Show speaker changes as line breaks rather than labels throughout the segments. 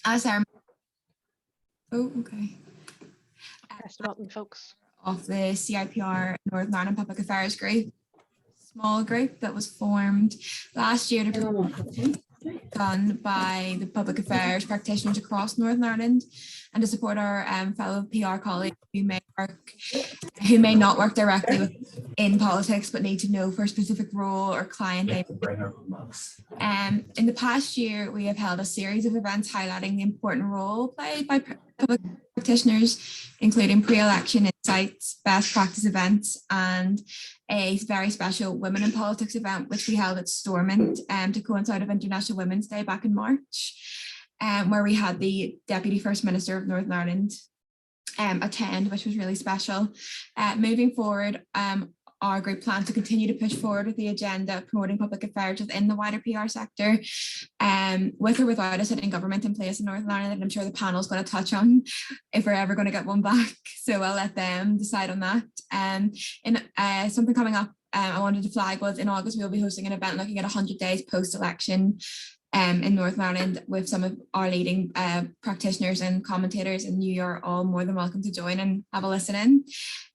As our okay.
Press the button, folks.
Of the CIPR Northern Ireland Public Affairs Group, small group that was formed last year to done by the public affairs practitioners across Northern Ireland and to support our fellow PR colleagues who may not work directly in politics but need to know for a specific role or client. In the past year, we have held a series of events highlighting the important role played by public practitioners, including pre-election insights, best practice events, and a very special Women in Politics event, which we held at Stormont to coincide with International Women's Day back in March, where we had the Deputy First Minister of Northern Ireland attend, which was really special. Moving forward, our group plans to continue to push forward with the agenda of promoting public affairs within the wider PR sector, with or without a sitting government in place in Northern Ireland, and I'm sure the panel's going to touch on if we're ever going to get one back. So I'll let them decide on that. Something coming up I wanted to flag was in August, we'll be hosting an event looking at 100 days post-election in Northern Ireland with some of our leading practitioners and commentators, and you are all more than welcome to join and have a listen in.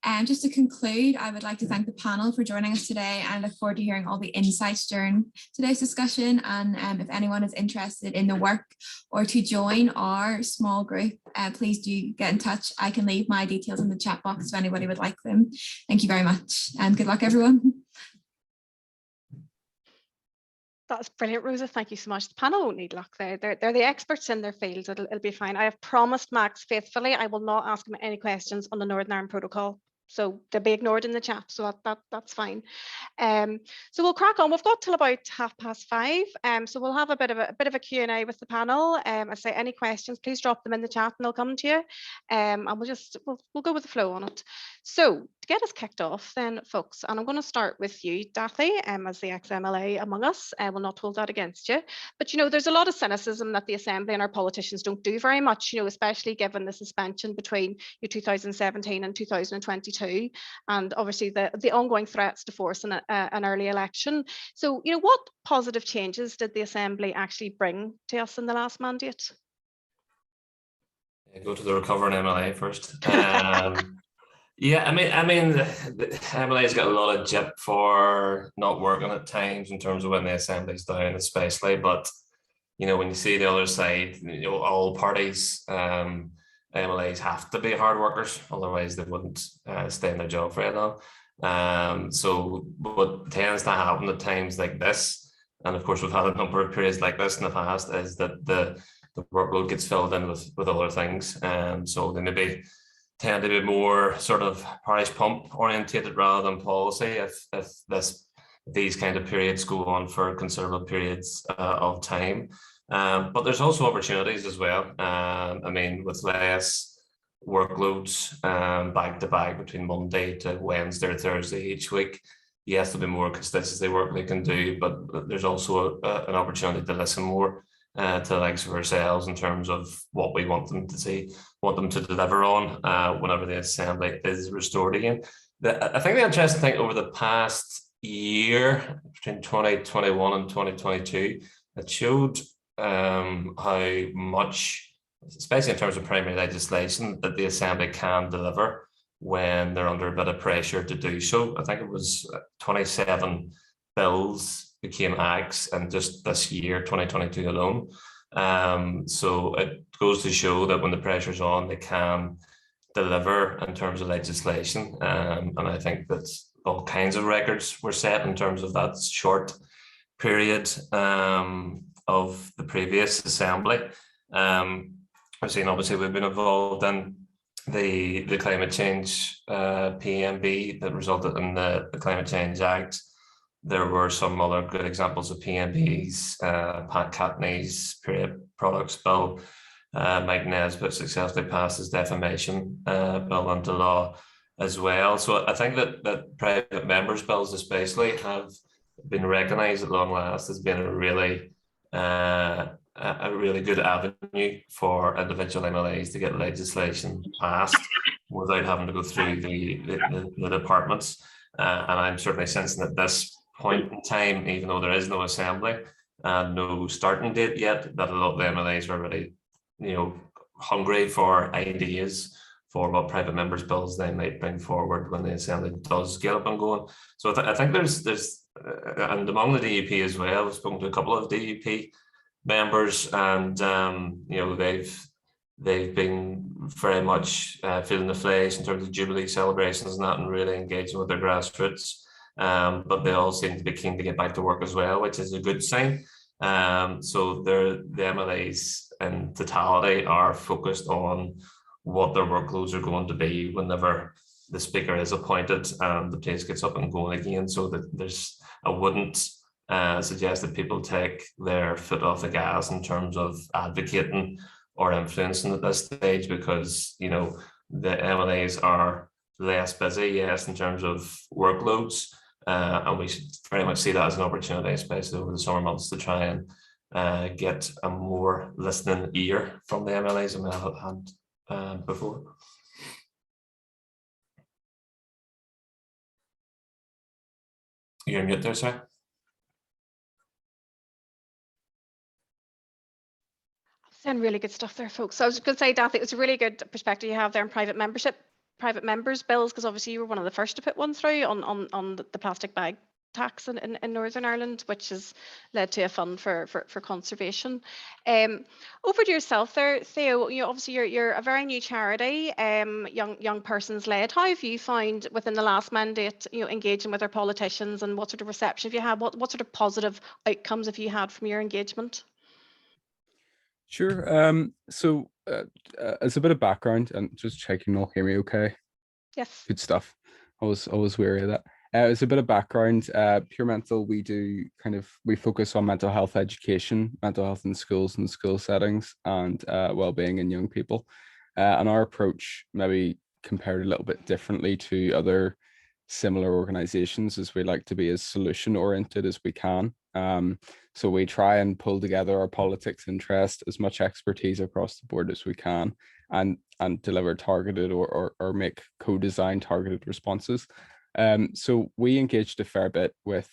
And just to conclude, I would like to thank the panel for joining us today, and I look forward to hearing all the insights during today's discussion. And if anyone is interested in the work or to join our small group, please do get in touch. I can leave my details in the chat box if anybody would like them. Thank you very much and good luck, everyone.
That's brilliant, Rosa. Thank you so much. The panel won't need luck. They're the experts in their field. It'll be fine. I have promised Max faithfully I will not ask him any questions on the Northern Ireland Protocol. So they'll be ignored in the chat. So that's fine. So we'll crack on. We've got till about 5:30. So we'll have a bit of a Q&A with the panel. I say any questions, please drop them in the chat and they'll come to you. And we'll go with the flow on it. So to get us kicked off then, folks, and I'm going to start with you, Dathi, as the ex-MLA among us. I will not hold that against you. But, there's a lot of cynicism that the Assembly and our politicians don't do very much, especially given the suspension between 2017 and 2022. And obviously the ongoing threats to force an early election. So, what positive changes did the Assembly actually bring to us in the last mandate?
Go to the recovering MLA first. Yeah, I mean, the MLA's got a lot of jip for not working at times in terms of when the Assembly's down, especially. But when you see the other side, all parties. MLAs have to be hard workers, otherwise they wouldn't stay in their job very long. So what tends to happen at times like this, and of course we've had a number of periods like this in the past, is that the workload gets filled in with other things. So they maybe tend to be more sort of parish pump orientated rather than policy if these kind of periods go on for considerable periods of time. But there's also opportunities as well. I mean, with less workloads back to back between Monday to Wednesday or Thursday each week, yes, there'll be more consistency work they can do, but there's also an opportunity to listen more to the likes of ourselves in terms of what we want them to see, want them to deliver on whenever the Assembly is restored again. I think the interesting thing over the past year, between 2021 and 2022, it showed how much, especially in terms of primary legislation, that the Assembly can deliver when they're under a bit of pressure to do so. I think it was 27 bills became acts in just this year, 2022 alone. So it goes to show that when the pressure's on, they can deliver in terms of legislation. And I think that all kinds of records were set in terms of that short period of the previous Assembly. I've seen, obviously, we've been involved in the climate change PMB that resulted in the Climate Change Act. There were some other good examples of PMBs, Pat Catney's period products bill, Mike Nesbitt successfully passed his defamation bill into law as well. So I think that private members' bills especially have been recognised at long last as being a really good avenue for individual MLAs to get legislation passed without having to go through the departments. And I'm certainly sensing at this point in time, even though there is no Assembly and no starting date yet, that a lot of the MLAs are already hungry for ideas for what private members' bills they might bring forward when the Assembly does get up and going. So I think there's and among the DUP as well, I've spoken to a couple of DUP members, and they've been very much feeling the flesh in terms of Jubilee celebrations and that, and really engaging with their grassroots. But they all seem to be keen to get back to work as well, which is a good sign. So the MLAs in totality are focused on what their workloads are going to be whenever the speaker is appointed and the place gets up and going again. So that I wouldn't suggest that people take their foot off the gas in terms of advocating or influencing at this stage, because the MLAs are less busy, yes, in terms of workloads, and we should very much see that as an opportunity, especially over the summer months, to try and get a more listening ear from the MLAs than we have had before. You're mute there, sir.
Saying really good stuff there, folks. So I was going to say, Dathi, it's a really good perspective you have there on private members' bills, because obviously you were one of the first to put one through on the plastic bag tax in Northern Ireland, which has led to a fund for conservation. Over to yourself there, Theo. Obviously you're a very new charity, young persons led. How have you found within the last mandate, engaging with our politicians, and what sort of reception have you had? What sort of positive outcomes have you had from your engagement?
Sure. So as a bit of background, and just checking you'll hear me okay.
Yes.
Good stuff. Always wary of that. As a bit of background, Pure Mental, we focus on mental health education, mental health in schools and school settings, and well-being in young people. And our approach maybe compared a little bit differently to other similar organizations is we like to be as solution oriented as we can. So we try and pull together our politics interest, as much expertise across the board as we can, and deliver targeted or make co-design targeted responses. So we engaged a fair bit with,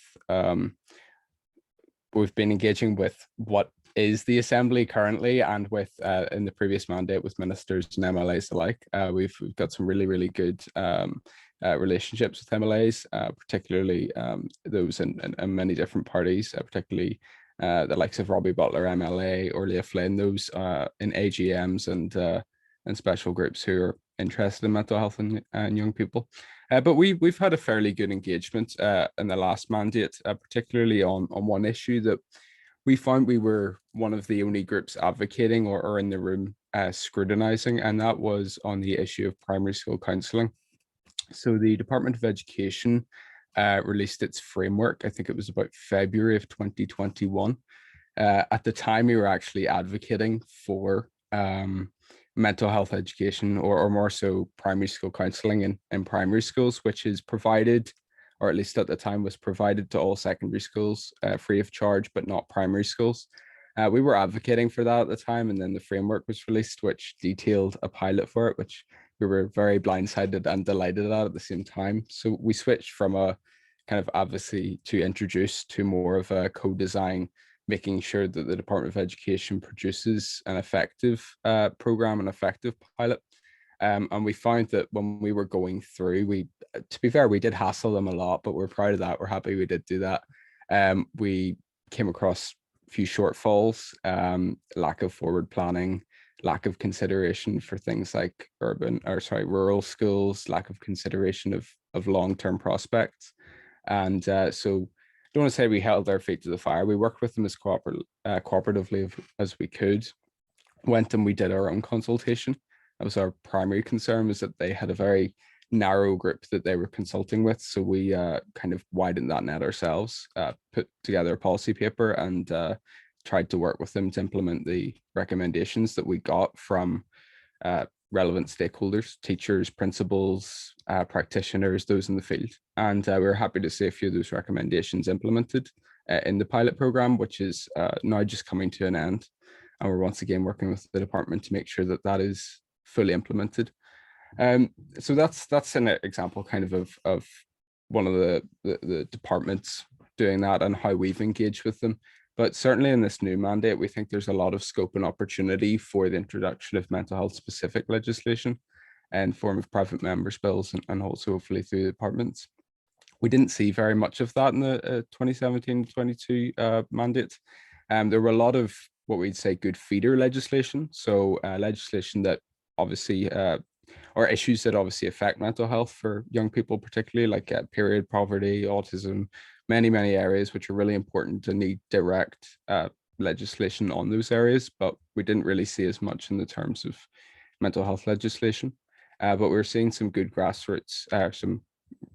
we've been engaging with what is the Assembly currently, and with in the previous mandate with ministers and MLAs alike. We've got some really good relationships with MLAs, particularly those in many different parties, particularly the likes of Rabbi Butler MLA or Leah Flynn, those in AGMs and special groups who are interested in mental health and young people. But we've had a fairly good engagement in the last mandate, particularly on one issue that we found we were one of the only groups advocating or in the room scrutinizing, and that was on the issue of primary school counselling. So the Department of Education released its framework. I think it was about February of 2021. At the time, we were actually advocating for mental health education, or more so primary school counselling in primary schools, which is provided, or at least at the time was provided to all secondary schools free of charge, but not primary schools. We were advocating for that at the time, and then the framework was released, which detailed a pilot for it, which we were very blindsided and delighted at the same time. So we switched from a kind of advocacy to introduce to more of a co-design, making sure that the Department of Education produces an effective program, an effective pilot. And we found that when we were going through, to be fair, we did hassle them a lot, but we're proud of that. We're happy we did do that. We came across a few shortfalls, lack of forward planning, lack of consideration for things like rural schools, lack of consideration of long-term prospects. And so I don't want to say we held our feet to the fire. We worked with them as cooperatively as we could. Went and we did our own consultation. That was our primary concern, was that they had a very narrow group that they were consulting with. So we kind of widened that net ourselves, put together a policy paper, and tried to work with them to implement the recommendations that we got from relevant stakeholders, teachers, principals, practitioners, those in the field. And we were happy to see a few of those recommendations implemented in the pilot program, which is now just coming to an end. And we're once again working with the department to make sure that that is fully implemented. So that's an example kind of one of the departments doing that and how we've engaged with them. But certainly in this new mandate, we think there's a lot of scope and opportunity for the introduction of mental health specific legislation in form of private members' bills and also hopefully through the departments. We didn't see very much of that in the 2017-22 mandate. There were a lot of what we'd say good feeder legislation. So legislation that obviously, or issues that obviously affect mental health for young people, particularly like period poverty, autism, many areas which are really important and need direct legislation on those areas. But we didn't really see as much in the terms of mental health legislation. But we're seeing some good grassroots, some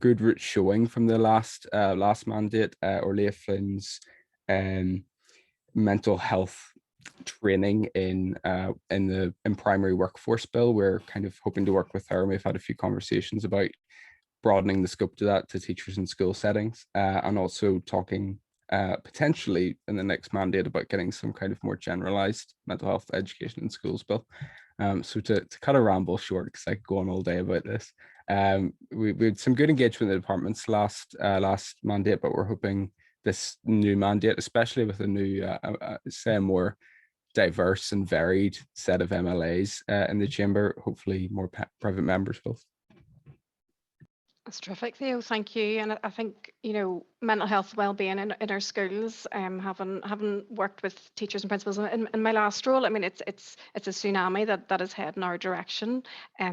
good route showing from the last mandate. Orlia Flynn's mental health training in primary workforce bill. We're kind of hoping to work with her, and we've had a few conversations about broadening the scope to that to teachers in school settings, and also talking potentially in the next mandate about getting some kind of more generalized mental health education in schools bill. So to cut a ramble short, because I could go on all day about this, we had some good engagement in the departments last mandate, but we're hoping this new mandate, especially with a new, say, a more diverse and varied set of MLAs in the chamber, hopefully more private members' bills.
That's terrific, Theo. Thank you. And I think, mental health well-being in our schools, having worked with teachers and principals in my last role, I mean, it's a tsunami that is heading our direction.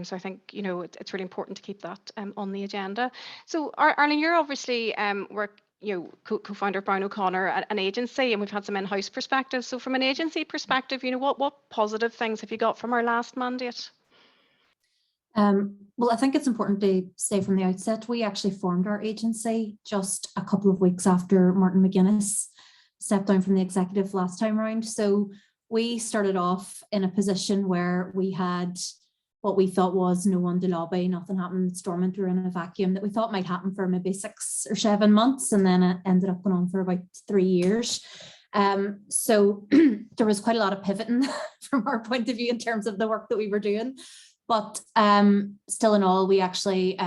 So I think, it's really important to keep that on the agenda. So Arlene, you're obviously co-founder of Brown O'Connor, an agency, and we've had some in-house perspectives. So from an agency perspective, what positive things have you got from our last mandate?
Well, I think it's important to say from the outset, we actually formed our agency just a couple of weeks after Martin McGuinness stepped down from the executive last time around. So we started off in a position where we had what we thought was no one to lobby, nothing happened, Stormont were in a vacuum that we thought might happen for maybe 6 or 7 months, and then it ended up going on for about 3 years. So there was quite a lot of pivoting from our point of view in terms of the work that we were doing. But still in all, we actually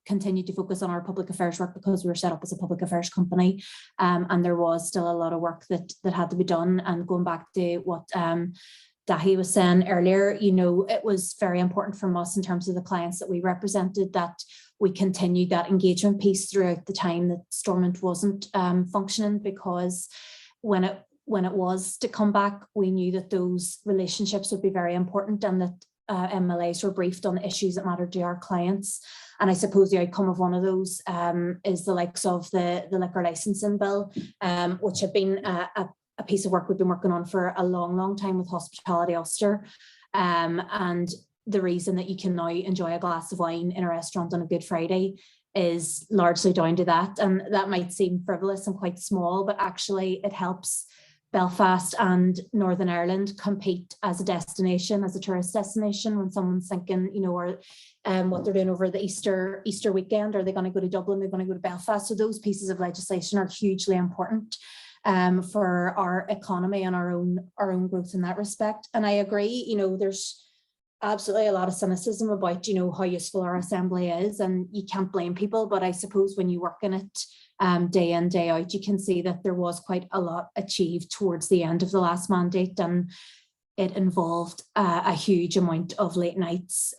continued to focus on our public affairs work because we were set up as a public affairs company, and there was still a lot of work that had to be done. And going back to what Dahi was saying earlier, it was very important from us in terms of the clients that we represented that we continued that engagement piece throughout the time that Stormont wasn't functioning, because when it was to come back, we knew that those relationships would be very important, and that MLAs were briefed on the issues that mattered to our clients. And I suppose the outcome of one of those is the likes of the liquor licensing bill, which had been a piece of work we've been working on for a long time with Hospitality Ulster. And the reason that you can now enjoy a glass of wine in a restaurant on a Good Friday is largely down to that. And that might seem frivolous and quite small, but actually it helps Belfast and Northern Ireland compete as a destination, as a tourist destination, when someone's thinking, or what they're doing over the Easter weekend. Are they going to go to Dublin? They're going to go to Belfast. So those pieces of legislation are hugely important for our economy and our own growth in that respect. And I agree, there's absolutely a lot of cynicism about, how useful our assembly is, and you can't blame people. But I suppose when you work in it day in, day out, you can see that there was quite a lot achieved towards the end of the last mandate, and it involved a huge amount of late nights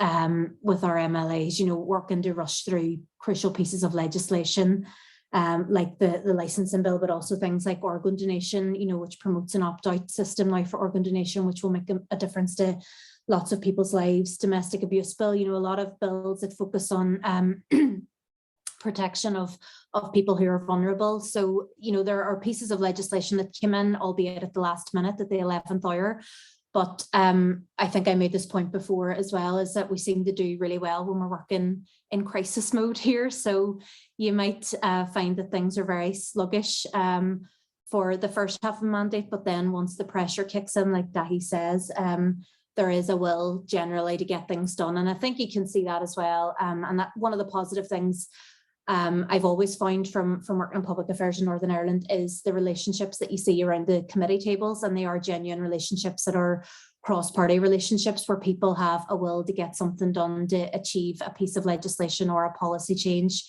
with our MLAs, working to rush through crucial pieces of legislation like the licensing bill, but also things like organ donation, which promotes an opt-out system now for organ donation, which will make a difference to lots of people's lives. Domestic abuse bill, a lot of bills that focus on protection of people who are vulnerable. So, there are pieces of legislation that came in, albeit at the last minute, at the 11th hour. But I think I made this point before as well, is that we seem to do really well when we're working in crisis mode here. So you might find that things are very sluggish for the first half of the mandate, but then once the pressure kicks in, like Dahi says, there is a will generally to get things done. And I think you can see that as well. And that one of the positive things I've always found from working in public affairs in Northern Ireland is the relationships that you see around the committee tables, and they are genuine relationships that are cross-party relationships where people have a will to get something done, to achieve a piece of legislation or a policy change.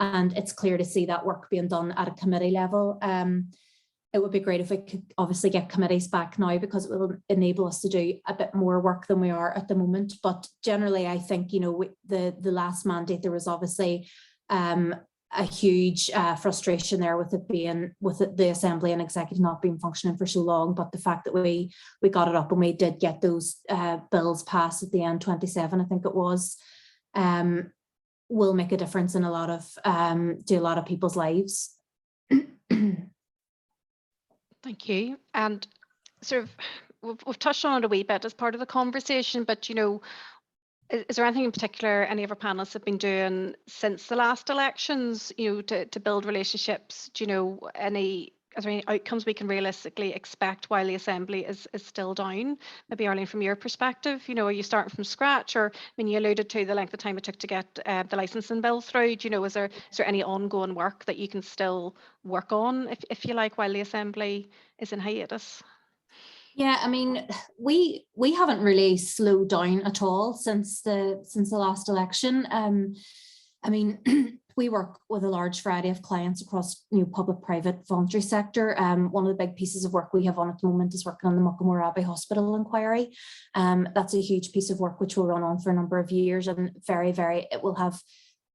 And it's clear to see that work being done at a committee level. it would be great if we could obviously get committees back now, because it will enable us to do a bit more work than we are at the moment. But generally, I think, you know, the last mandate, there was obviously a huge frustration there with the Assembly and Executive not being functioning for so long. But the fact that we got it up and we did get those bills passed at the end, 27, I think it was, will make a difference in a lot of people's lives.
Thank you. And sort of, we've touched on it a wee bit as part of the conversation, but, you know, is there anything in particular any of our panelists have been doing since the last elections, you know, to build relationships? Do you know are there any outcomes we can realistically expect while the Assembly is still down? Maybe Arlene, from your perspective, you know, are you starting from scratch? Or, I mean, you alluded to the length of time it took to get the licensing bill through. Do you know, is there any ongoing work that you can still work on, if you like, while the Assembly is in hiatus?
Yeah, I mean, we haven't really slowed down at all since the last election. I mean, we work with a large variety of clients across, you know, public, private, voluntary sector. One of the big pieces of work we have on at the moment is working on the Mokumo Rabbi hospital inquiry. That's a huge piece of work which will run on for a number of years, and it will have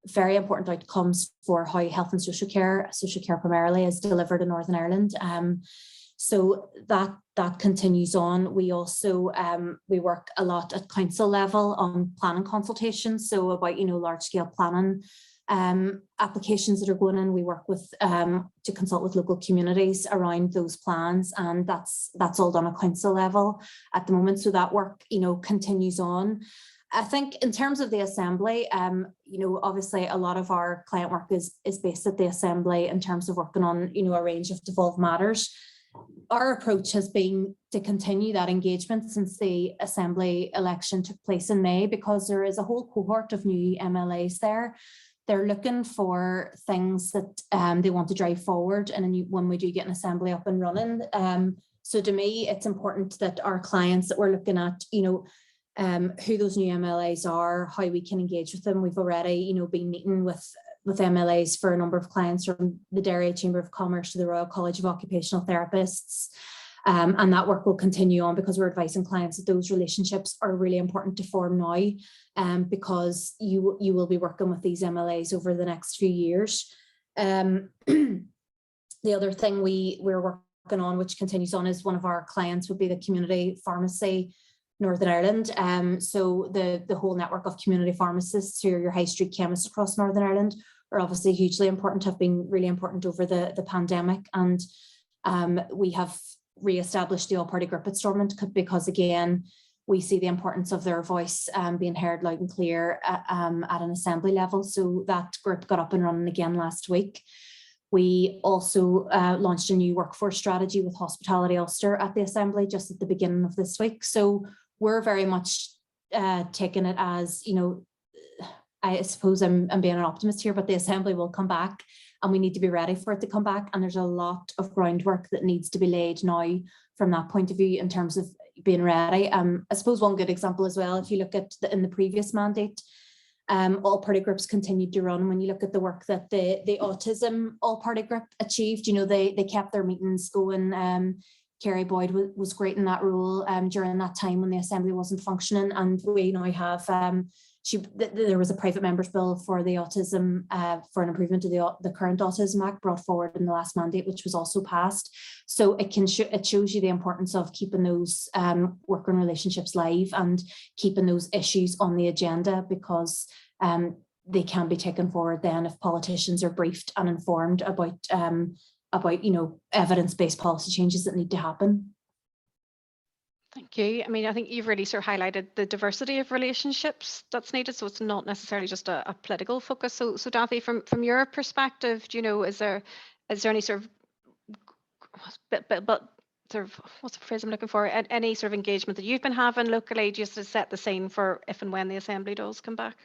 very important outcomes for how health and social care primarily is delivered in Northern Ireland. So that continues on. We also we work a lot at council level on planning consultations. So about, you know, large scale planning applications that are going in. We work with to consult with local communities around those plans, and that's all done at council level at the moment. So that work, you know, continues on. I think in terms of the Assembly, you know, obviously a lot of our client work is based at the Assembly in terms of working on, you know, a range of devolved matters. Our approach has been to continue that engagement since the Assembly election took place in May, because there is a whole cohort of new MLAs there. They're looking for things that they want to drive forward, and when we do get an Assembly up and running. So to me, it's important that our clients that we're looking at, you know, who those new MLAs are, how we can engage with them. We've already, you know, been meeting with MLAs for a number of clients, from the Derry Chamber of Commerce to the Royal College of Occupational Therapists. And that work will continue on, because we're advising clients that those relationships are really important to form now, because you will be working with these MLAs over the next few years. The other thing we're working on, which continues on, is one of our clients would be the Community Pharmacy Northern Ireland. So the whole network of community pharmacists, who are your high street chemists across Northern Ireland, are obviously hugely important, have been really important over the pandemic. And we have re-established the all-party group at Stormont, because again, we see the importance of their voice being heard loud and clear at an Assembly level. So that group got up and running again last week. We also launched a new workforce strategy with Hospitality Ulster at the Assembly just at the beginning of this week. So we're very much taking it as, you know, I suppose I'm being an optimist here, but the Assembly will come back, and we need to be ready for it to come back. And there's a lot of groundwork that needs to be laid now from that point of view in terms of being ready. I suppose one good example as well, if you look at in the previous mandate, all party groups continued to run. When you look at the work that the autism all party group achieved, you know, they kept their meetings going. Kerry Boyd was great in that role during that time when the Assembly wasn't functioning, and we now have there was a private member's bill for the autism, for an improvement to the current Autism Act brought forward in the last mandate, which was also passed. So it shows you the importance of keeping those working relationships live and keeping those issues on the agenda, because they can be taken forward then if politicians are briefed and informed about you know, evidence-based policy changes that need to happen.
Thank you. I mean, I think you've really sort of highlighted the diversity of relationships that's needed. So it's not necessarily just a political focus. So Daffy, from your perspective, do you know, is there any sort of, but sort of, what's the phrase I'm looking for? Any sort of engagement that you've been having locally just to set the scene for if and when the Assembly does come back?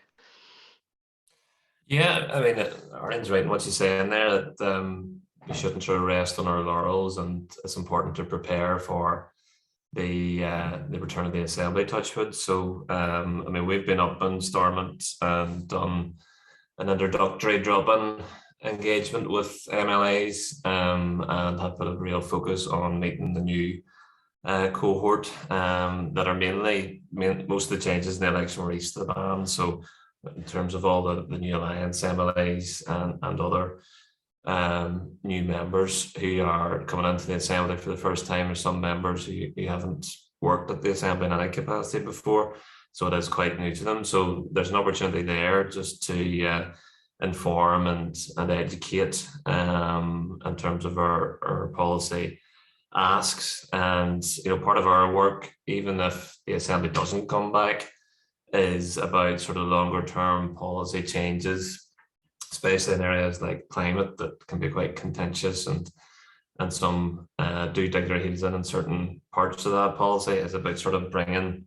Yeah, I mean, Arlene's right in what she's saying there, that we shouldn't sort of rest on our laurels, and it's important to prepare for the return of the Assembly, touchwood. So I mean, we've been up in Stormont and done an introductory drop-in engagement with MLAs and have put a real focus on meeting the new cohort that are most of the changes in the election were east of the band. So in terms of all the new alliance MLAs and other new members who are coming into the assembly for the first time, or some members who haven't worked at the assembly in any capacity before, so it is quite new to them. So there's an opportunity there just to inform and educate in terms of our policy asks. And part of our work, even if the assembly doesn't come back, is about sort of longer term policy changes, especially in areas like climate that can be quite contentious, and some do dig their heels in certain parts of that policy. Is about sort of bringing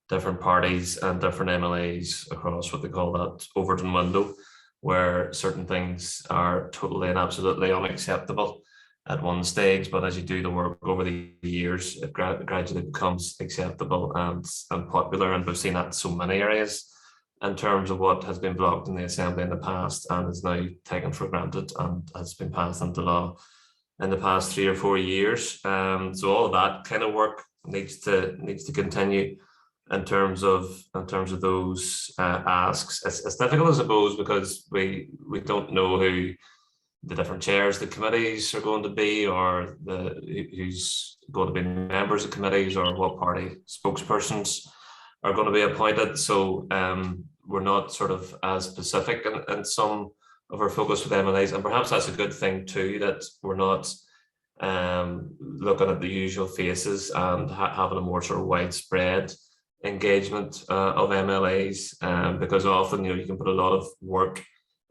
different parties and different MLAs across what they call that Overton window, where certain things are totally and absolutely unacceptable at one stage, but as you do the work over the years, it gradually becomes acceptable and popular. And we've seen that in so many areas in terms of what has been blocked in the assembly in the past and is now taken for granted and has been passed into law in the past 3 or 4 years. So all of that kind of work needs to continue in terms of those asks. It's difficult, I suppose, because we don't know who the different chairs the committees are going to be, or who's going to be members of committees, or what party spokespersons are going to be appointed. So we're not sort of as specific in some of our focus with MLAs, and perhaps that's a good thing too, that we're not looking at the usual faces and having a more sort of widespread engagement of MLAs, because often you can put a lot of work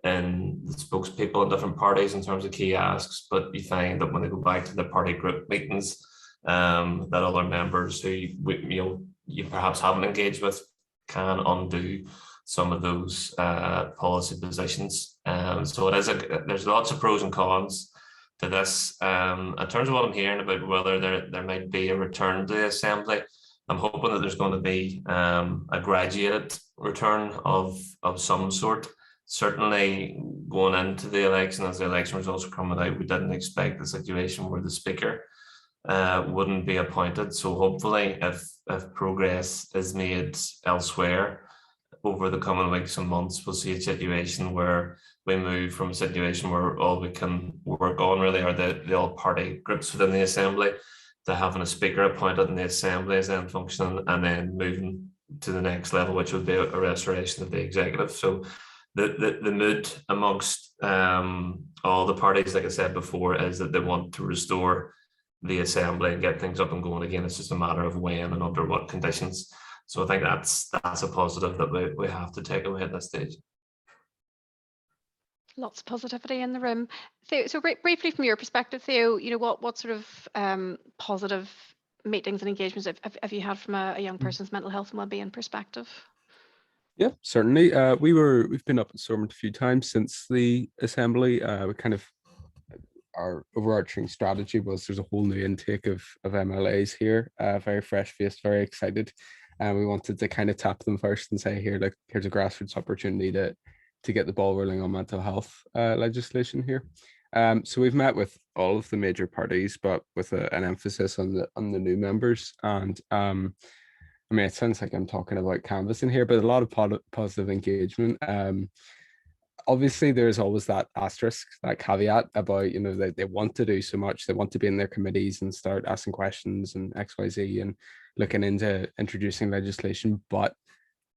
in the spokespeople in different parties in terms of key asks, but you find that when they go back to the party group meetings, that other members who you perhaps haven't engaged with can undo some of those policy positions. So it is there's lots of pros and cons to this. In terms of what I'm hearing about whether there might be a return to the assembly, I'm hoping that there's going to be a graduated return of some sort. Certainly going into the election, as the election results were coming out, we didn't expect the situation where the speaker wouldn't be appointed. So hopefully if progress is made elsewhere over the coming weeks and months, we'll see a situation where we move from a situation where all we can work on really are the all party groups within the assembly, to having a speaker appointed in the assembly as then functioning, and then moving to the next level, which would be a restoration of the executive. So the mood amongst all the parties, like I said before, is that they want to restore the assembly and get things up and going again. It's just a matter of when and under what conditions. So I think that's a positive that we have to take away at this stage.
Lots of positivity in the room. So briefly from your perspective, Theo, what sort of positive meetings and engagements have you had from a young person's mental health and wellbeing perspective?
Yeah, certainly. We've been up at Stormont a few times since the assembly. We kind of, our overarching strategy was there's a whole new intake of MLAs here, very fresh faced, very excited. And we wanted to kind of tap them first and say, here, here's a grassroots opportunity to get the ball rolling on mental health legislation here. So we've met with all of the major parties, but with an emphasis on the new members. And I mean, it sounds like I'm talking about canvassing here, but a lot of positive engagement. Obviously, there's always that asterisk, that caveat about, they want to do so much. They want to be in their committees and start asking questions and XYZ and looking into introducing legislation, but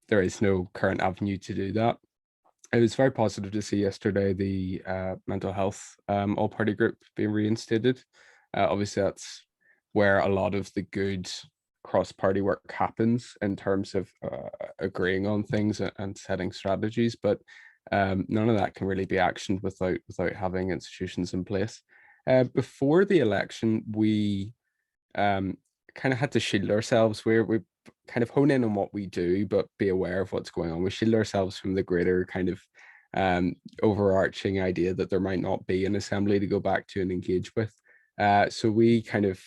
there is no current avenue to do that. It was very positive to see yesterday the mental health all-party group being reinstated. Obviously, that's where a lot of the good cross-party work happens in terms of agreeing on things and setting strategies, but none of that can really be actioned without having institutions in place. Before the election, we kind of had to shield ourselves. We kind of hone in on what we do, but be aware of what's going on. We shield ourselves from the greater kind of overarching idea that there might not be an assembly to go back to and engage with. So we kind of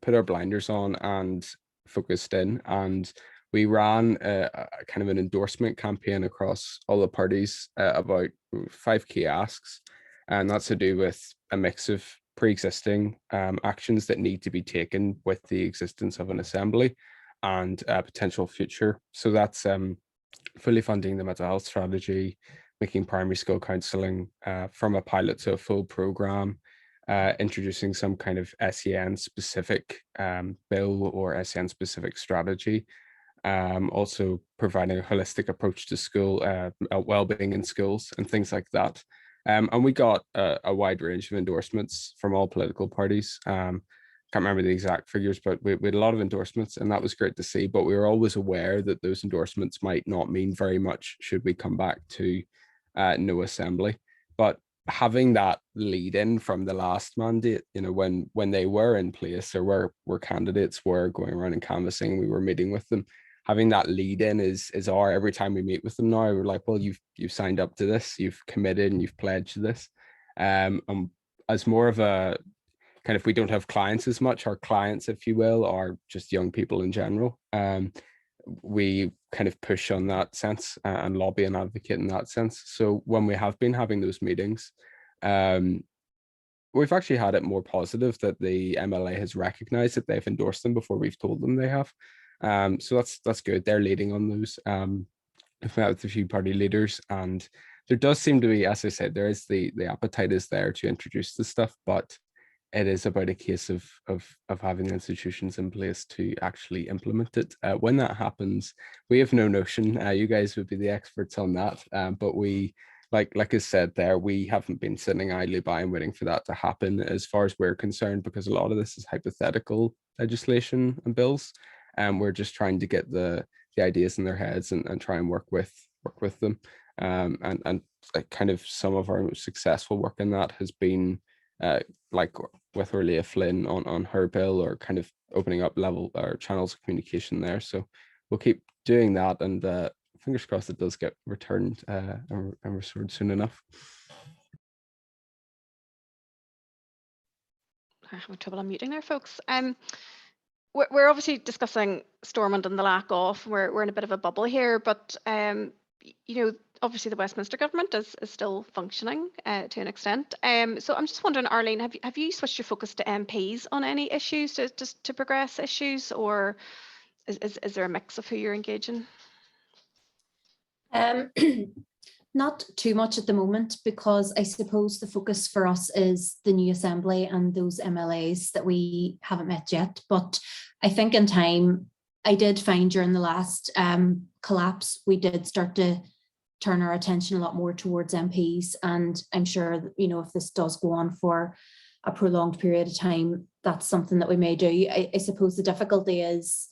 put our blinders on and focused in, and we ran a kind of an endorsement campaign across all the parties about 5 key asks. and that's to do with a mix of pre-existing actions that need to be taken with the existence of an assembly and potential future. So that's fully funding the mental health strategy, making primary school counselling from a pilot to a full programme, introducing some kind of SEN specific bill or SEN specific strategy, also providing a holistic approach to school well-being in schools and things like that. And we got a wide range of endorsements from all political parties. Can't remember the exact figures, but we had a lot of endorsements, and that was great to see. But we were always aware that those endorsements might not mean very much should we come back to no assembly. But having that lead in from the last mandate, you know, when they were in place, there were candidates were going around and canvassing, we were meeting with them. Having that lead in is our, every time we meet with them now, we're like, well, you've signed up to this, you've committed and you've pledged to this. And as more of a kind of, we don't have clients as much, our clients, if you will, are just young people in general. We kind of push on that sense and lobby and advocate in that sense. So when we have been having those meetings, we've actually had it more positive that the MLA has recognized that they've endorsed them before we've told them they have. So that's good. They're leading on those. I've met with a few party leaders, and there does seem to be, as I said, there is the appetite is there to introduce this stuff, but it is about a case of having the institutions in place to actually implement it. When that happens, we have no notion. You guys would be the experts on that. But we, like I said there, we haven't been sitting idly by and waiting for that to happen as far as we're concerned, because a lot of this is hypothetical legislation and bills. And we're just trying to get the ideas in their heads and try and work with them. And like kind of some of our most successful work in that has been like with Orlia Flynn on her bill, or kind of opening up level or channels of communication there. So we'll keep doing that, and fingers crossed it does get returned and restored soon enough.
I'm having trouble unmuting there, folks. We're obviously discussing Stormont and the lack of. We're in a bit of a bubble here, but you know, obviously the Westminster government is still functioning to an extent. So I'm just wondering, Arlene, have you switched your focus to MPs on any issues to progress issues, or is there a mix of who you're engaging?
Not too much at the moment, because I suppose the focus for us is the new assembly and those MLAs that we haven't met yet. But I think in time, I did find during the last collapse, we did start to turn our attention a lot more towards MPs. And I'm sure that, you know, if this does go on for a prolonged period of time, that's something that we may do. I suppose the difficulty is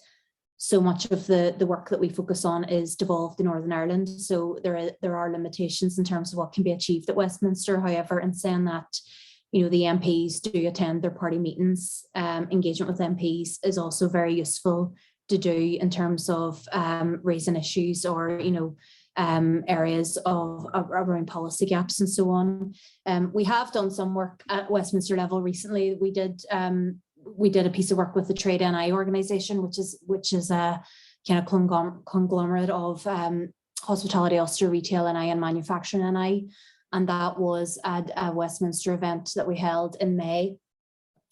so much of the work that we focus on is devolved in Northern Ireland. So there are limitations in terms of what can be achieved at Westminster. However, in saying that, you know, the MPs do attend their party meetings. Engagement with MPs is also very useful to do in terms of raising issues, or, you know, areas of around policy gaps and so on. We have done some work at Westminster level recently. We did a piece of work with the Trade NI organisation, which is a kind of conglomerate of hospitality, Ulster, retail NI and manufacturing NI. And that was at a Westminster event that we held in May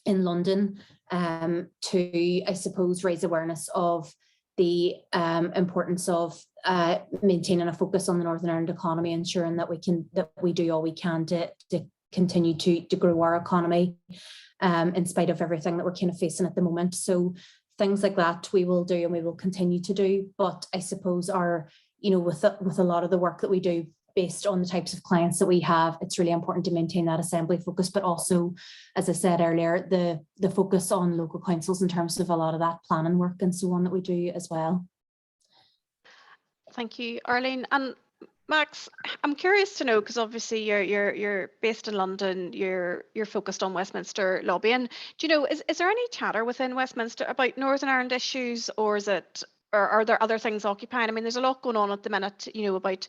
in London to, I suppose, raise awareness of the importance of maintaining a focus on the Northern Ireland economy, ensuring that we do all we can to continue to grow our economy in spite of everything that we're kind of facing at the moment. So things like that we will do and we will continue to do. But I suppose with a lot of the work that we do based on the types of clients that we have, it's really important to maintain that assembly focus, but also, as I said earlier, the focus on local councils in terms of a lot of that planning work and so on that we do as well.
Thank you, Arlene. And Max, I'm curious to know, because obviously you're based in London, you're focused on Westminster lobbying. Do you know, is there any chatter within Westminster about Northern Ireland issues, or are there other things occupying? I mean, there's a lot going on at the minute, you know, about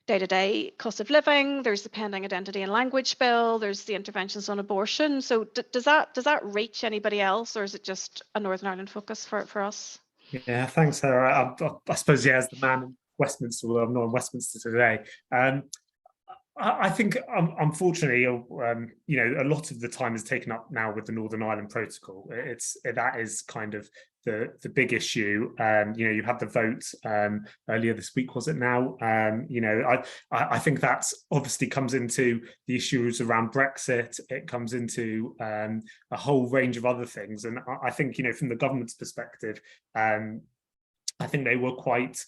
day-to-day cost of living. There's the pending identity and language bill. There's the interventions on abortion. So does that reach anybody else, or is it just a Northern Ireland focus for us?
Yeah, thanks, Sarah. I suppose, yeah, as the man in Westminster, although I'm not in Westminster today, I think, unfortunately, you know, a lot of the time is taken up now with the Northern Ireland Protocol. That is kind of the big issue. You know, you had the vote earlier this week, was it now? You know, I think that's obviously comes into the issues around Brexit. It comes into a whole range of other things, and I think, you know, from the government's perspective, I think they were quite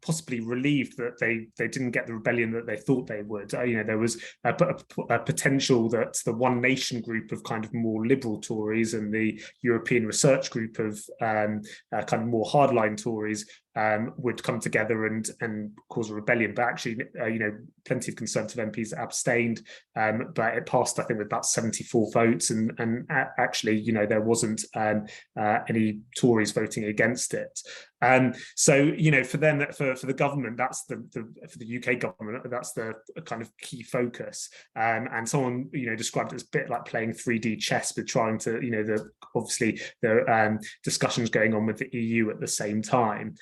possibly relieved that they didn't get the rebellion that they thought they would. You know, there was a potential that the One Nation group of kind of more liberal Tories and the European Research group of kind of more hardline Tories would come together and cause a rebellion. But actually, you know, plenty of Conservative MPs abstained, but it passed, I think, with about 74 votes. And actually, you know, there wasn't any Tories voting against it. So, you know, for them, for the government, that's for the UK government, that's the kind of key focus. And someone, you know, described it as a bit like playing 3D chess, with trying to, you know, obviously the discussions going on with the EU at the same time.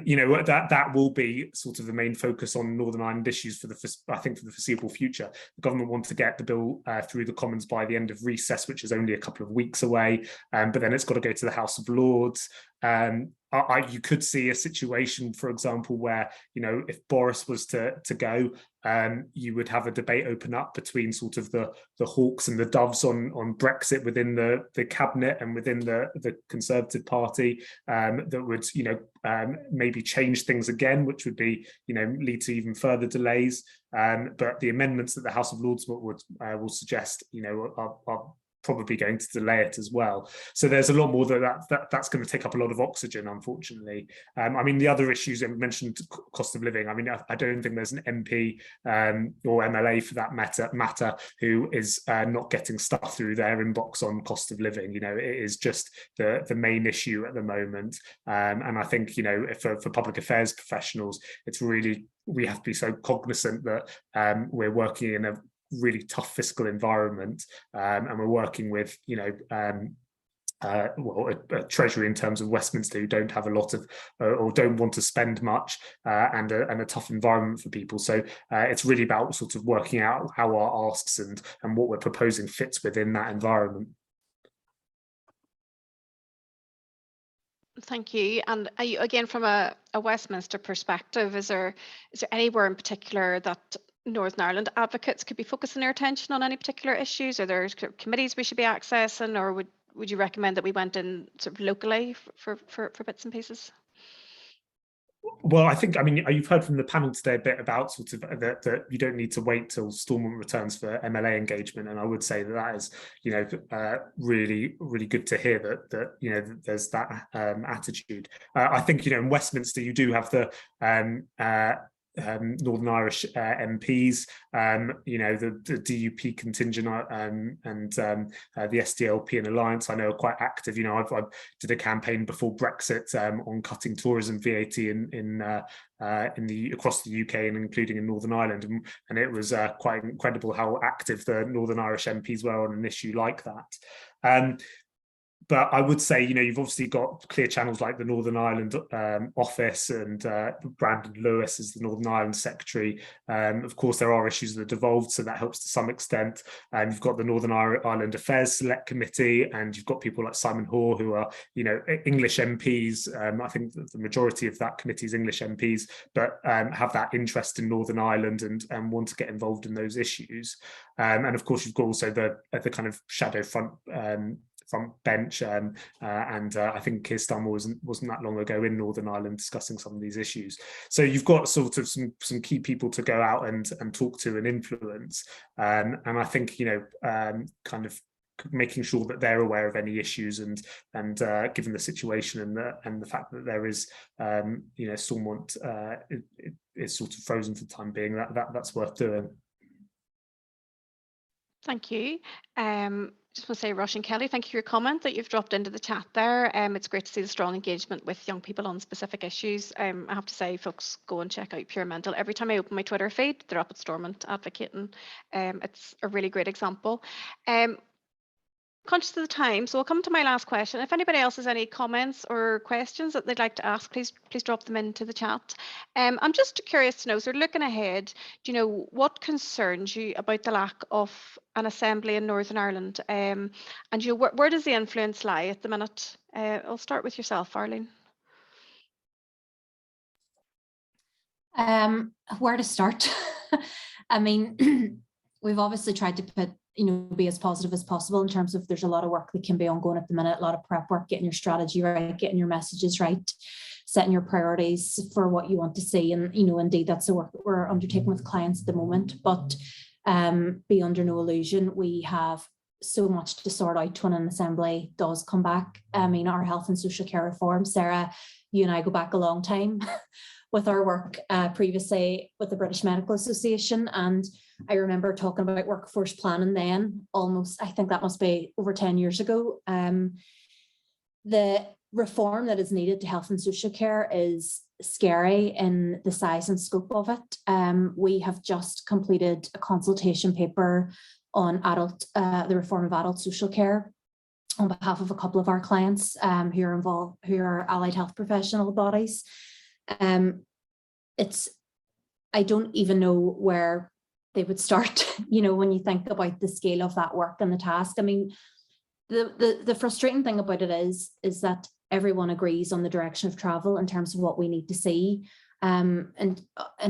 You know, that will be sort of the main focus on Northern Ireland issues for I think for the foreseeable future. The government wants to get the bill through the Commons by the end of recess, which is only a couple of weeks away, but then it's got to go to the House of Lords. You could see a situation, for example, where, you know, if Boris was to go, you would have a debate open up between sort of the hawks and the doves on Brexit within the cabinet and within the Conservative Party, that would, you know, maybe change things again, which would be, you know, lead to even further delays. But the amendments that the House of Lords will suggest, you know, are probably going to delay it as well. So there's a lot more that's going to take up a lot of oxygen, unfortunately. I mean, the other issues I mentioned, cost of living. I mean, I don't think there's an MP or MLA for that matter who is not getting stuff through their inbox on cost of living. You know, it is just the main issue at the moment. And I think, you know, for public affairs professionals, it's really, we have to be so cognizant that we're working in a really tough fiscal environment, and we're working with, you know, a treasury in terms of Westminster who don't have a lot of or don't want to spend much, and a tough environment for people. So it's really about sort of working out how our asks and what we're proposing fits within that environment.
Thank you. And again, from a Westminster perspective, is there anywhere in particular that Northern Ireland advocates could be focusing their attention on any particular issues? Are there committees we should be accessing, or would you recommend that we went in sort of locally for bits and pieces?
Well, I think, I mean, you've heard from the panel today a bit about sort of that you don't need to wait till Stormont returns for MLA engagement, and I would say that is, you know, really, really good to hear that you know, there's that attitude. I think, you know, in Westminster you do have the Northern Irish MPs, you know, the DUP contingent, and the SDLP and Alliance, I know, are quite active. You know, I did a campaign before Brexit on cutting tourism VAT across the UK and including in Northern Ireland, and it was quite incredible how active the Northern Irish MPs were on an issue like that. But I would say, you know, you've obviously got clear channels like the Northern Ireland office, and Brandon Lewis is the Northern Ireland secretary. Of course, there are issues that are devolved, so that helps to some extent. You've got the Northern Ireland Affairs Select Committee, and you've got people like Simon Hoare, who are, you know, English MPs. I think the majority of that committee is English MPs, but have that interest in Northern Ireland and want to get involved in those issues. And of course, you've got also the kind of shadow front bench, and I think Keir Starmer wasn't that long ago in Northern Ireland discussing some of these issues. So you've got sort of some key people to go out and talk to and influence, and I think, you know, kind of making sure that they're aware of any issues, and given the situation and the fact that there is, you know, Stormont is sort of frozen for the time being, that's worth doing.
Thank you. Just want to say, Roisin Kelly, thank you for your comment that you've dropped into the chat there. It's great to see the strong engagement with young people on specific issues. I have to say, folks, go and check out Pure Mental. Every time I open my Twitter feed, they're up at Stormont advocating. It's a really great example. conscious of the time, so we'll come to my last question. If anybody else has any comments or questions that they'd like to ask, please drop them into the chat. I'm just curious to know, so looking ahead, do you know what concerns you about the lack of an assembly in Northern Ireland? And you know, where does the influence lie at the minute? I'll start with yourself, Arlene.
Where to start? I mean, we've obviously tried to put, be as positive as possible in terms of there's a lot of work that can be ongoing at the minute, a lot of prep work, getting your strategy right, getting your messages right, setting your priorities for what you want to see. And, indeed, that's the work that we're undertaking with clients at the moment. But be under no illusion, we have so much to sort out when an assembly does come back. I mean, our health and social care reform, Sarah, you and I go back a long time with our work previously with the British Medical Association. And I remember talking about workforce planning then, I think that must be over 10 years ago. The reform that is needed to health and social care is scary in the size and scope of it. We have just completed a consultation paper on the reform of adult social care on behalf of a couple of our clients who are involved, who are allied health professional bodies. I don't even know where they would start, when you think about the scale of that work and the task. I mean, the frustrating thing about it is that everyone agrees on the direction of travel in terms of what we need to see and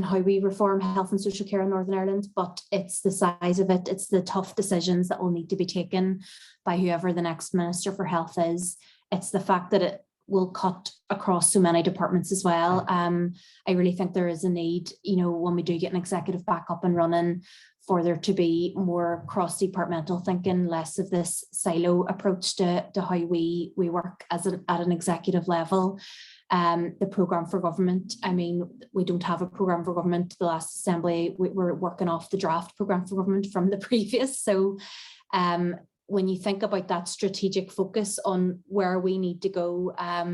how we reform health and social care in Northern Ireland, but it's the size of it, it's the tough decisions that will need to be taken by whoever the next Minister for Health is. It's the fact that it will cut across so many departments as well. I really think there is a need, when we do get an executive back up and running, for there to be more cross-departmental thinking, less of this silo approach to how we work at an executive level. The programme for government, I mean, we don't have a programme for government. The last assembly, we were working off the draft programme for government from the previous. So when you think about that strategic focus on where we need to go at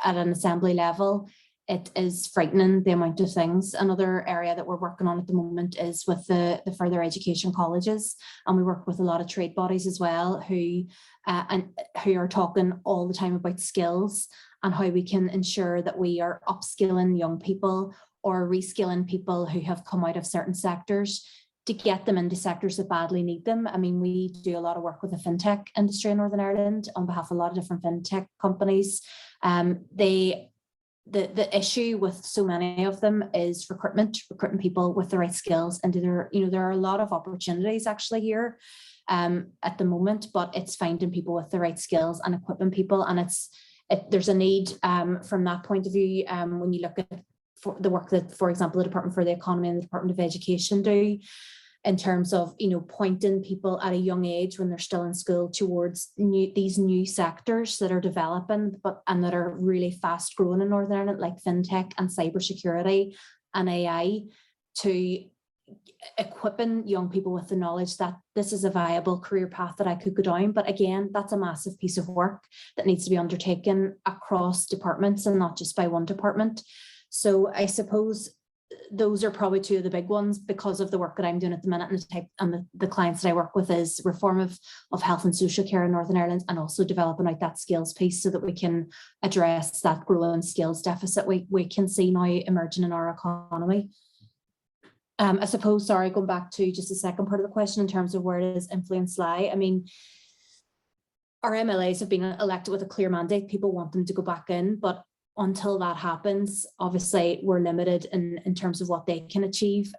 an assembly level, it is frightening, the amount of things. Another area that we're working on at the moment is with the further education colleges, and we work with a lot of trade bodies as well who are talking all the time about skills and how we can ensure that we are upskilling young people or reskilling people who have come out of certain sectors to get them into sectors that badly need them. I mean, we do a lot of work with the fintech industry in Northern Ireland on behalf of a lot of different fintech companies. The issue with so many of them is recruiting people with the right skills into there are a lot of opportunities actually here at the moment, but it's finding people with the right skills and equipping people. And there's a need from that point of view when you look at the work that, for example, the Department for the Economy and the Department of Education do, in terms of pointing people at a young age when they're still in school towards these new sectors that are developing and that are really fast growing in Northern Ireland, like fintech and cybersecurity and AI, to equipping young people with the knowledge that this is a viable career path that I could go down. But again, that's a massive piece of work that needs to be undertaken across departments and not just by one department. So I suppose those are probably two of the big ones because of the work that I'm doing at the minute, and the clients that I work with is reform of health and social care in Northern Ireland, and also developing out that skills piece so that we can address that growing skills deficit we can see now emerging in our economy. I suppose, sorry, going back to just the second part of the question in terms of where does influence lie. I mean, our MLAs have been elected with a clear mandate. People want them to go back in, but until that happens, obviously we're limited in terms of what they can achieve.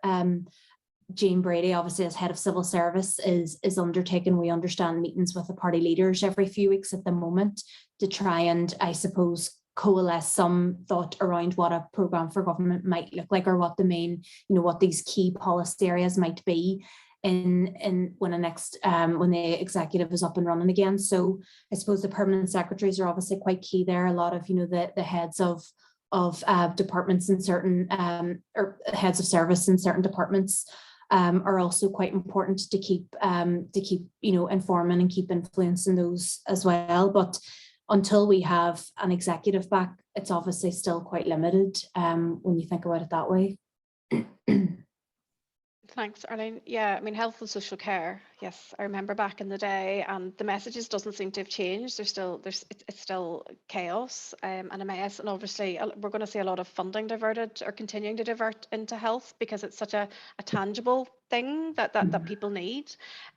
Jane Brady, obviously as head of civil service, is undertaking, we understand, meetings with the party leaders every few weeks at the moment to try and, I suppose, coalesce some thought around what a programme for government might look like, or what the main, what these key policy areas might be in when the executive is up and running again. So I suppose the permanent secretaries are obviously quite key there. A lot of the heads of departments in certain or heads of service in certain departments are also quite important to keep informing and keep influencing those as well. But until we have an executive back, it's obviously still quite limited when you think about it that way.
Thanks, Arlene. Yeah, I mean, health and social care, Yes, I remember back in the day, and the messages doesn't seem to have changed. It's still chaos and a mess, and obviously we're going to see a lot of funding diverted or continuing to divert into health because it's such a tangible thing that people need.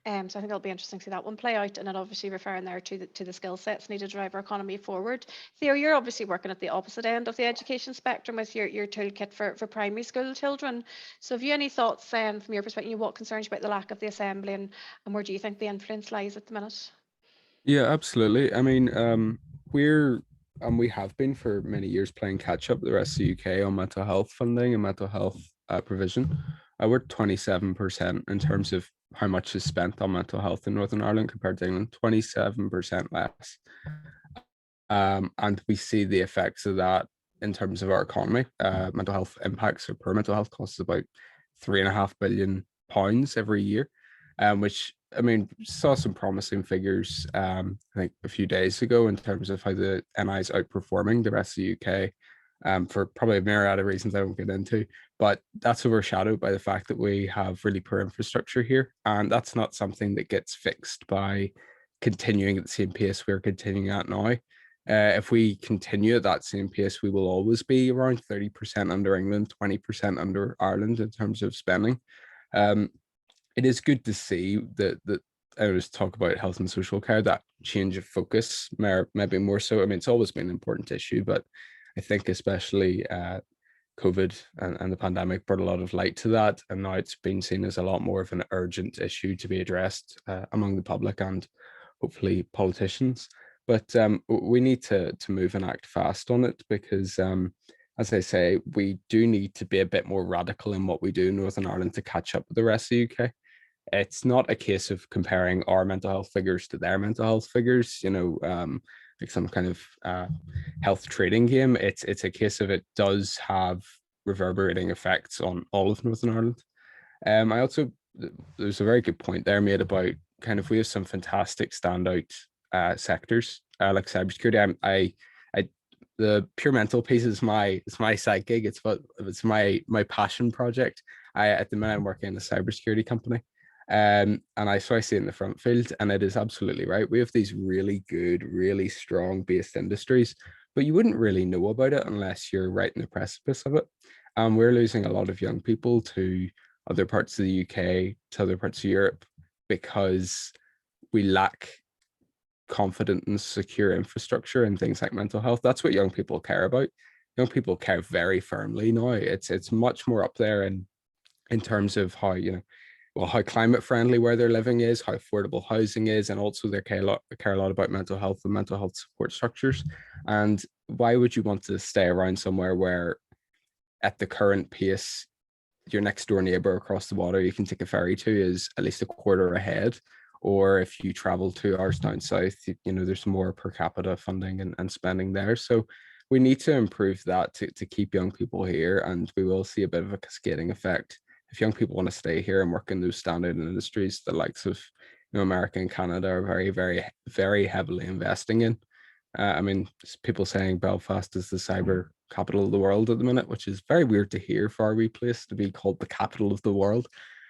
So I think it'll be interesting to see that one play out, and then obviously referring there to the skill sets needed to drive our economy forward. Theo, you're obviously working at the opposite end of the education spectrum with your toolkit for primary school children. So have you any thoughts from your perspective, what concerns you about the lack of the assembly, and where do you think the influence lies at the minute?
Yeah, absolutely. I mean, we have been for many years playing catch up with the rest of the UK on mental health funding and mental health provision. We're 27% in terms of how much is spent on mental health in Northern Ireland compared to England, 27% less. And we see the effects of that in terms of our economy. Mental health impacts or per mental health costs about £3.5 billion every year, which, I mean, saw some promising figures, I think a few days ago in terms of how the NI is outperforming the rest of the UK for probably a myriad of reasons I won't get into, but that's overshadowed by the fact that we have really poor infrastructure here. And that's not something that gets fixed by continuing at the same pace we're continuing at now. If we continue at that same pace, we will always be around 30% under England, 20% under Ireland in terms of spending. It is good to see that I was talk about health and social care, that change of focus, maybe more so. I mean, it's always been an important issue, but I think especially COVID and the pandemic brought a lot of light to that. And now it's been seen as a lot more of an urgent issue to be addressed among the public and hopefully politicians. But we need to move and act fast on it because, as I say, we do need to be a bit more radical in what we do in Northern Ireland to catch up with the rest of the UK. It's not a case of comparing our mental health figures to their mental health figures, like some kind of health trading game. It's a case of it does have reverberating effects on all of Northern Ireland. There's a very good point there made about kind of we have some fantastic standout sectors like cybersecurity. The pure mental piece is my side gig. It's my passion project. At the minute I'm working in a cybersecurity company, and I see it in the front field, and it is absolutely right. We have these really good, really strong based industries, but you wouldn't really know about it unless you're right in the precipice of it. We're losing a lot of young people to other parts of the UK, to other parts of Europe, because we lack confident and secure infrastructure and things like mental health. That's what young people care about. Young people care very firmly now. It's much more up there in terms of how, how climate friendly where they're living is, how affordable housing is, and also they care a lot about mental health and mental health support structures. And why would you want to stay around somewhere where at the current pace your next door neighbor across the water you can take a ferry to is at least a quarter ahead? Or if you travel 2 hours down south, there's more per capita funding and spending there. So we need to improve that to keep young people here, and we will see a bit of a cascading effect. If young people want to stay here and work in those standard industries, the likes of America and Canada are very, very, very heavily investing in. I mean, people saying Belfast is the cyber capital of the world at the minute, which is very weird to hear for our wee place to be called the capital of the world.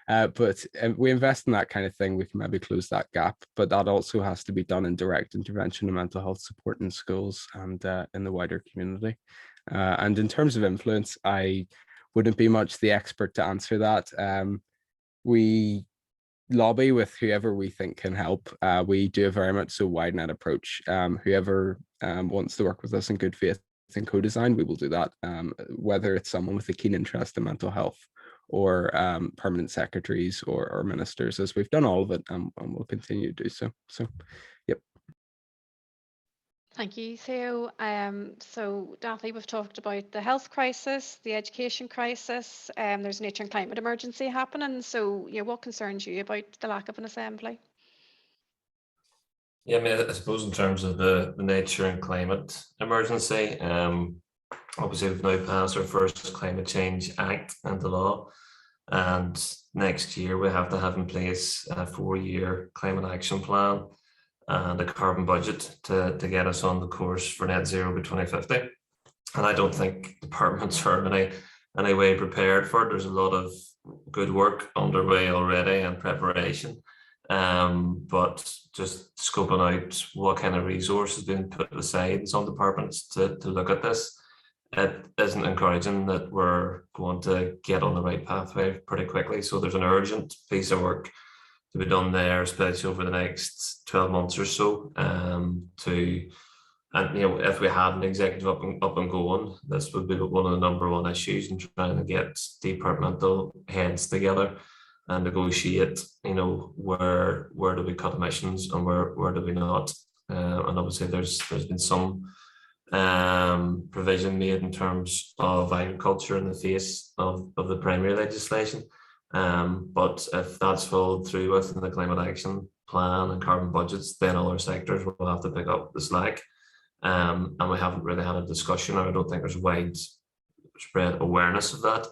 But we invest in that kind of thing, we can maybe close that gap, but that also has to be done in direct intervention and mental health support in schools and in the wider community. And in terms of influence, I wouldn't be much the expert to answer that. We lobby with whoever we think can help. We do a very much so wide net approach. Whoever wants to work with us in good faith in co-design, we will do that, whether it's someone with a keen interest in mental health or permanent secretaries or ministers, as we've done all of it, and we'll continue to do so. So, yep.
Thank you, Theo. So, Dathly, we've talked about the health crisis, the education crisis, there's nature and climate emergency happening. So, what concerns you about the lack of an assembly?
Yeah, I mean, I suppose in terms of the nature and climate emergency, obviously we've now passed our first Climate Change Act into law, and next year we have to have in place a 4-year climate action plan and a carbon budget to get us on the course for net zero by 2050. And I don't think departments are in any way prepared for it. There's a lot of good work underway already and preparation. but just scoping out what kind of resources being put aside in some departments to look at this. It isn't encouraging that we're going to get on the right pathway pretty quickly. So there's an urgent piece of work to be done there, especially over the next 12 months or so. And if we had an executive up and going, this would be one of the #1 issues in trying to get departmental heads together and negotiate, where do we cut emissions and where do we not. And obviously there's been some provision made in terms of agriculture in the face of the primary legislation. But if that's followed through with in the climate action plan and carbon budgets, then other sectors will have to pick up the slack. And we haven't really had a discussion, or I don't think there's widespread awareness of that.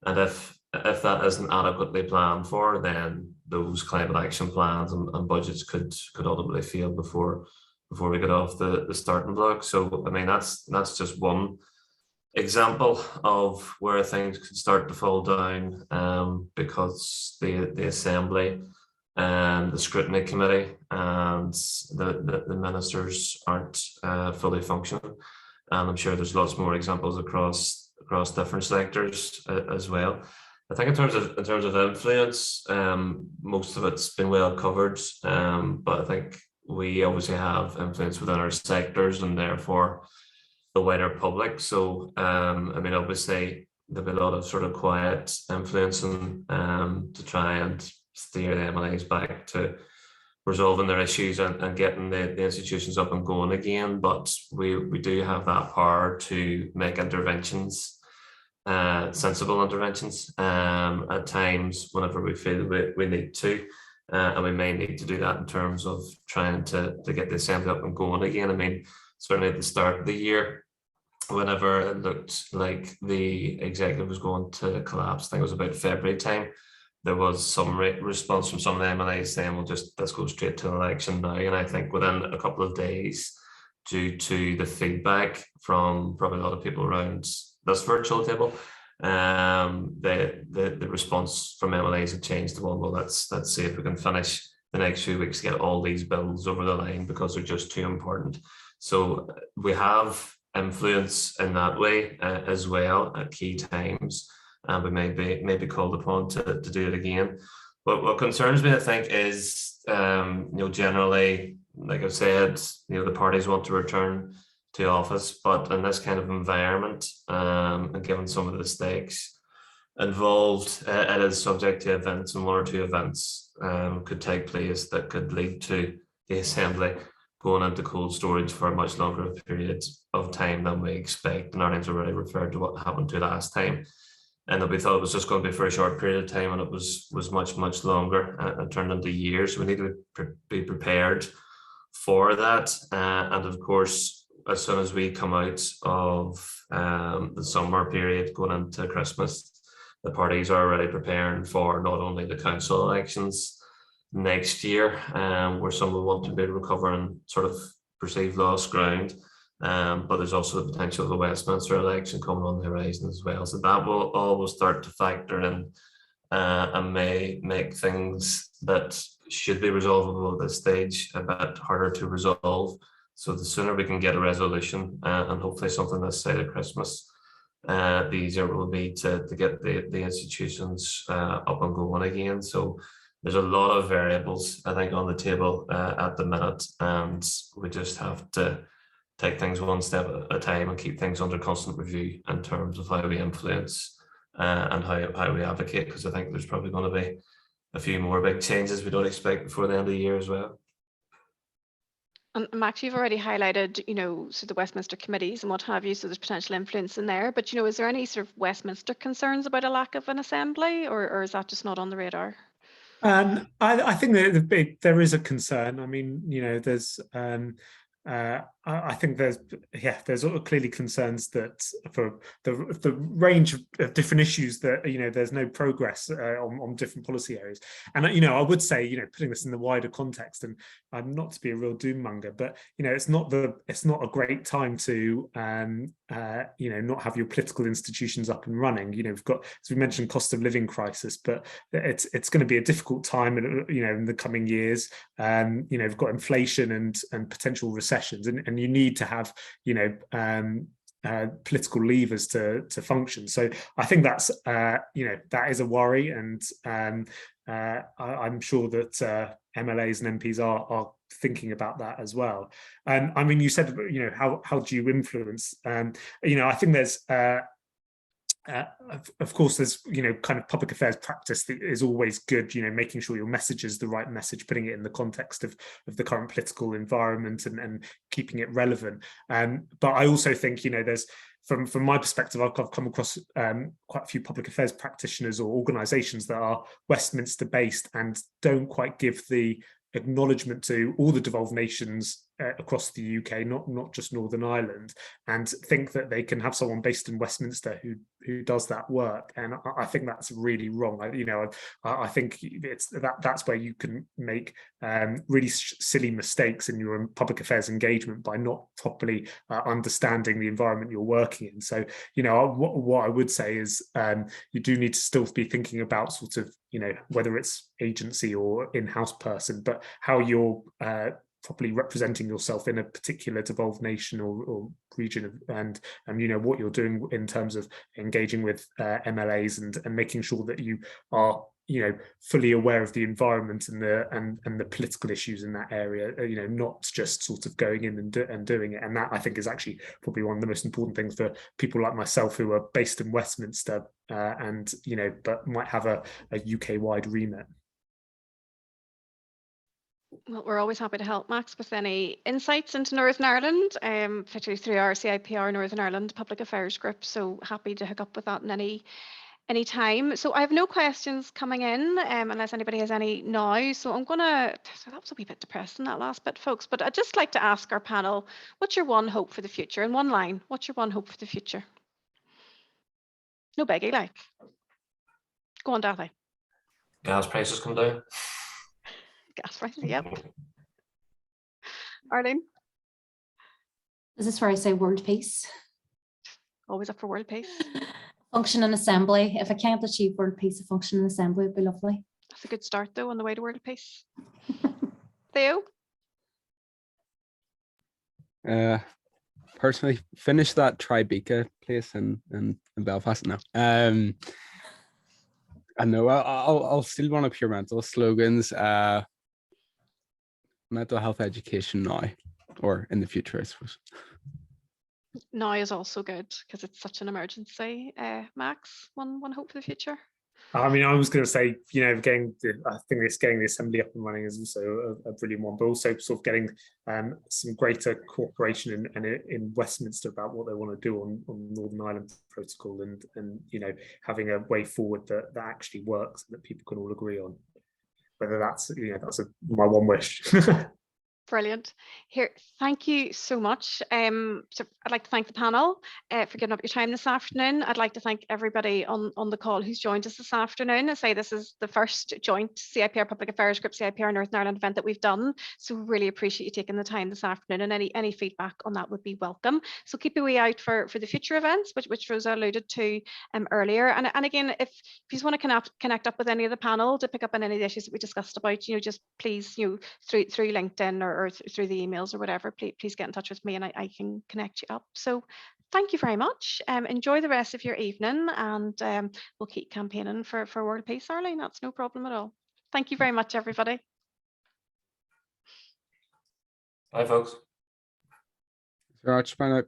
And if that isn't adequately planned for, then those climate action plans and budgets could ultimately fail before we get off the starting block. So I mean, that's just one example of where things could start to fall down, because the Assembly and the Scrutiny Committee and the ministers aren't fully functioning. And I'm sure there's lots more examples across different sectors as well. I think in terms of influence, most of it's been well covered, but I think we obviously have influence within our sectors and therefore the wider public. So I mean, obviously there'll be a lot of sort of quiet influencing to try and steer the MLAs back to resolving their issues and getting the institutions up and going again. But we do have that power to make interventions, sensible interventions, at times whenever we feel we need to. And we may need to do that in terms of trying to get the Assembly up and going again. I mean, certainly at the start of the year, whenever it looked like the executive was going to collapse, I think it was about February time, there was some response from some of the MLAs saying, well, let's go straight to an election now. And I think within a couple of days, due to the feedback from probably a lot of people around this virtual table, the response from MLAs had changed to one, well, let's see if we can finish the next few weeks, get all these bills over the line because they're just too important. So we have influence in that way as well at key times, and we may be called upon to do it again. But what concerns me, I think, is generally, like I've said, the parties want to return to office, but in this kind of environment, and given some of the stakes involved, it is subject to events, and 1 or 2 events could take place that could lead to the Assembly going into cold storage for a much longer period of time than we expect. And Arlene's already referred to what happened to last time, and that we thought it was just going to be for a short period of time, and it was much longer and turned into years. So we need to be prepared for that, and of course, as soon as we come out of the summer period going into Christmas, the parties are already preparing for not only the council elections next year, where some will want to be recovering sort of perceived lost ground, but there's also the potential of the Westminster election coming on the horizon as well. So that will all start to factor in and may make things that should be resolvable at this stage a bit harder to resolve. So the sooner we can get a resolution and hopefully something this side of Christmas, the easier it will be to get the institutions up and going again. So there's a lot of variables, I think, on the table at the minute, and we just have to take things one step at a time and keep things under constant review in terms of how we influence and how we advocate, because I think there's probably going to be a few more big changes we don't expect before the end of the year as well.
And Max, you've already highlighted, so the Westminster committees and what have you, so there's potential influence in there. But, is there any sort of Westminster concerns about a lack of an assembly, or is that just not on the radar?
I think there is a concern. I mean, there's I think there's clearly concerns that for the range of different issues that there's no progress on different policy areas. And I would say putting this in the wider context, and I'm not to be a real doom monger, but it's not a great time to not have your political institutions up and running. We've got, as we mentioned, cost of living crisis, but it's going to be a difficult time in the coming years. We've got inflation and potential recessions, and you need to have political levers to function. So I think that's that is a worry, and I'm sure that MLAs and MPs are thinking about that as well. I mean, you said how do you influence? I think there's of course there's kind of public affairs practice that is always good, making sure your message is the right message, putting it in the context of the current political environment and keeping it relevant. But I also think there's from my perspective, I've come across quite a few public affairs practitioners or organizations that are Westminster based and don't quite give the acknowledgement to all the devolved nations across the UK, not just Northern Ireland, and think that they can have someone based in Westminster who does that work. And I think that's really wrong. I think that's where you can make really silly mistakes in your public affairs engagement by not properly understanding the environment you're working in. So what I would say is you do need to still be thinking about sort of whether it's agency or in-house person, but how you're properly representing yourself in a particular devolved nation or region, and what you're doing in terms of engaging with MLAs and making sure that you are fully aware of the environment and the political issues in that area, not just sort of going in and doing it. And that, I think, is actually probably one of the most important things for people like myself who are based in Westminster and but might have a UK wide remit.
Well, we're always happy to help, Max, with any insights into Northern Ireland, particularly through our CIPR Northern Ireland Public Affairs Group. So happy to hook up with that in any time. So I have no questions coming in unless anybody has any now. So I'm gonna, so that was a wee bit depressing, that last bit, folks, but I'd just like to ask our panel, what's your one hope for the future? In one line, what's your one hope for the future? No biggie, like. Go on, Dathy.
Gas prices come down.
Gas prices, yep. Arlene?
Is this where I say world peace?
Always up for world peace.
Function in assembly. If I can't achieve world peace, a function in assembly would be lovely.
That's a good start, though, on the way to world peace. Theo?
Personally, finish that Tribeca place in Belfast now. I know I'll still want to pure mental slogans. Mental health education now, or in the future, I suppose.
Now is also good because it's such an emergency. Max, one hope for the future?
I mean, I was going to say, I think getting the assembly up and running is also a brilliant one, but also sort of getting some greater cooperation in Westminster about what they want to do on Northern Ireland Protocol, and having a way forward that actually works and that people can all agree on. Whether that's my one wish.
Brilliant. Here, thank you so much. So I'd like to thank the panel for giving up your time this afternoon. I'd like to thank everybody on the call who's joined us this afternoon. I say this is the first joint CIPR Public Affairs Group, CIPR Northern Ireland event that we've done. So really appreciate you taking the time this afternoon, and any feedback on that would be welcome. So keep your way out for the future events, which Rosa alluded to earlier. And again, if you just want to connect up with any of the panel to pick up on any of the issues that we discussed about, just please, through LinkedIn or through the emails or whatever, please get in touch with me and I can connect you up. So thank you very much. Enjoy the rest of your evening, and we'll keep campaigning for world peace, Arlene. That's no problem at all. Thank you very much, everybody.
Bye, folks.
Bye now.